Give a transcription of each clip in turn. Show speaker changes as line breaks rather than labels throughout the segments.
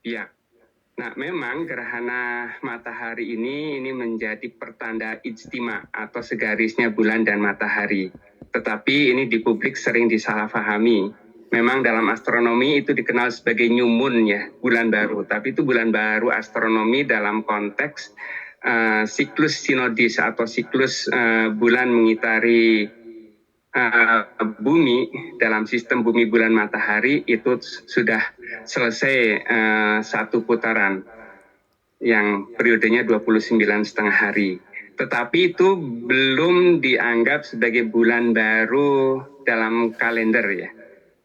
pihak. Nah, memang gerhana matahari ini menjadi pertanda ijtima atau segarisnya bulan dan matahari. Tetapi ini di publik sering disalahpahami. Memang dalam astronomi itu dikenal sebagai new moon ya, bulan baru. Tapi itu bulan baru astronomi dalam konteks siklus sinodis atau siklus bulan mengitari bumi dalam sistem bumi bulan matahari itu sudah selesai satu putaran yang periodenya 29,5 hari. Tetapi itu belum dianggap sebagai bulan baru dalam kalender ya.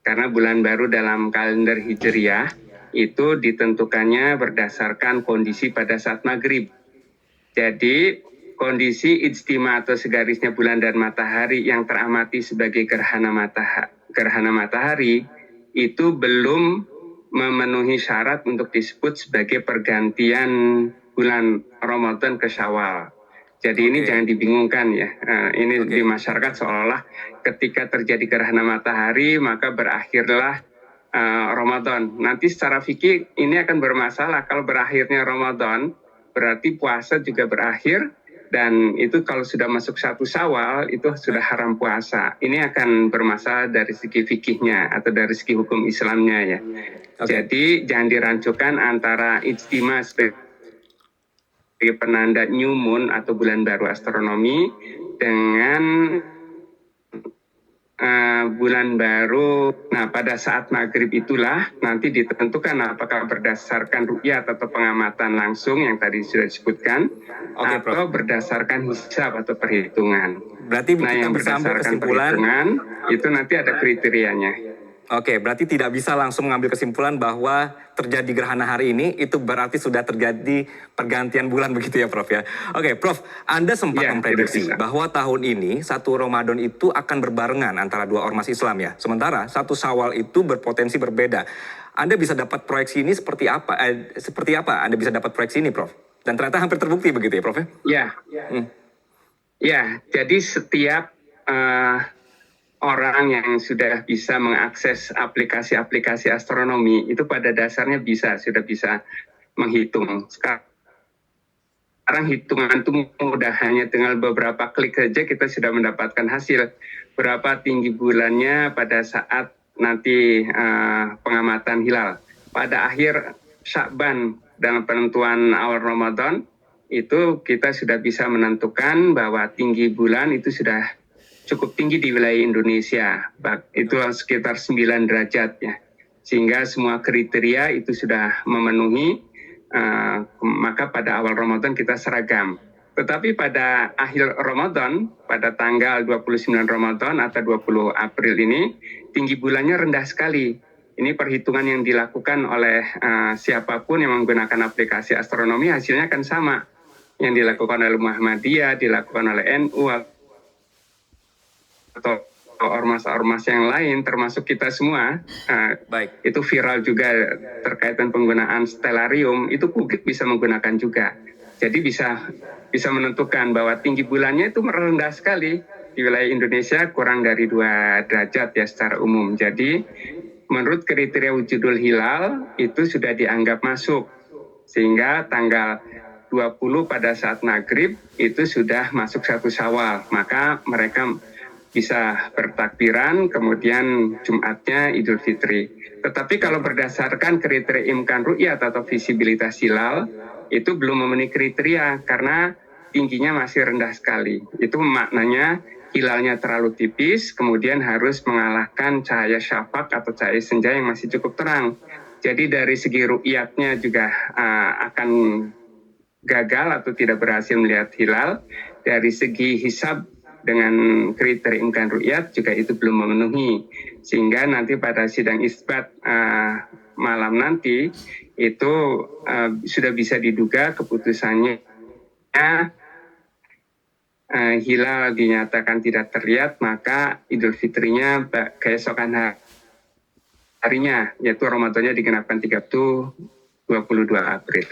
Karena bulan baru dalam kalender Hijriyah itu ditentukannya berdasarkan kondisi pada saat maghrib. Jadi kondisi ijtima atau segarisnya bulan dan matahari yang teramati sebagai gerhana matahari itu belum memenuhi syarat untuk disebut sebagai pergantian bulan Ramadan ke Syawal. Jadi ini jangan dibingungkan ya. Ini di masyarakat seolah-olah ketika terjadi gerhana matahari maka berakhirlah Ramadan. Nanti secara fikih ini akan bermasalah kalau berakhirnya Ramadan berarti puasa juga berakhir. Dan itu kalau sudah masuk 1 Syawal itu sudah haram puasa. Ini akan bermasalah dari segi fikihnya atau dari segi hukum Islamnya ya. Jadi jangan dirancukan antara ijtima sebagai penanda new moon atau bulan baru astronomi dengan bulan baru. Nah, pada saat maghrib itulah nanti ditentukan apakah berdasarkan ru'yat atau pengamatan langsung yang tadi sudah disebutkan, atau berdasarkan hisab atau perhitungan.
Berarti
yang berdasarkan perhitungan itu nanti ada kriterianya.
Oke, berarti tidak bisa langsung mengambil kesimpulan bahwa terjadi gerhana hari ini itu berarti sudah terjadi pergantian bulan begitu ya Prof ya. Oke Prof, Anda sempat memprediksi bahwa tahun ini 1 Ramadan itu akan berbarengan antara 2 ormas Islam ya. Sementara 1 Syawal itu berpotensi berbeda. Anda bisa dapat proyeksi ini seperti apa? Anda bisa dapat proyeksi ini Prof? Dan ternyata hampir terbukti begitu ya Prof ya?
Ya, jadi setiap orang yang sudah bisa mengakses aplikasi-aplikasi astronomi itu pada dasarnya sudah bisa menghitung. Sekarang hitungan itu mudah, hanya tinggal beberapa klik saja kita sudah mendapatkan hasil berapa tinggi bulannya pada saat nanti pengamatan hilal. Pada akhir Sya'ban dalam penentuan awal Ramadan itu kita sudah bisa menentukan bahwa tinggi bulan itu sudah cukup tinggi di wilayah Indonesia, itu sekitar 9 derajat ya, sehingga semua kriteria itu sudah memenuhi, maka pada awal Ramadan kita seragam. Tetapi pada akhir Ramadan, pada tanggal 29 Ramadan atau 20 April ini, tinggi bulannya rendah sekali. Ini perhitungan yang dilakukan oleh siapapun yang menggunakan aplikasi astronomi, hasilnya akan sama. Yang dilakukan oleh Muhammadiyah, dilakukan oleh NU, atau ormas-ormas yang lain termasuk kita semua. Itu viral juga terkait dengan penggunaan stellarium, itu publik bisa menggunakan juga. Jadi bisa menentukan bahwa tinggi bulannya itu merendah sekali di wilayah Indonesia, kurang dari 2 derajat ya secara umum. Jadi menurut kriteria wujudul hilal itu sudah dianggap masuk, sehingga tanggal 20 pada saat maghrib itu sudah masuk 1 Syawal, maka mereka bisa bertakbiran, kemudian Jumatnya Idul Fitri. Tetapi kalau berdasarkan kriteria imkan ru'yat atau visibilitas hilal, itu belum memenuhi kriteria karena tingginya masih rendah sekali. Itu maknanya hilalnya terlalu tipis, kemudian harus mengalahkan cahaya syafaq atau cahaya senja yang masih cukup terang. Jadi dari segi ru'yatnya juga akan gagal atau tidak berhasil melihat hilal. Dari segi hisab dengan kriteria imkan ru'yat juga itu belum memenuhi, sehingga nanti pada sidang isbat malam nanti itu sudah bisa diduga keputusannya hilal dinyatakan tidak terlihat, maka Idul Fitrinya keesokan harinya, yaitu Ramadannya digenapkan 22 April.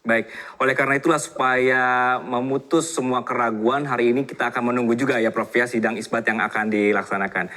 Baik, oleh karena itulah supaya memutus semua keraguan, hari ini kita akan menunggu juga ya Prof ya sidang isbat yang akan dilaksanakan.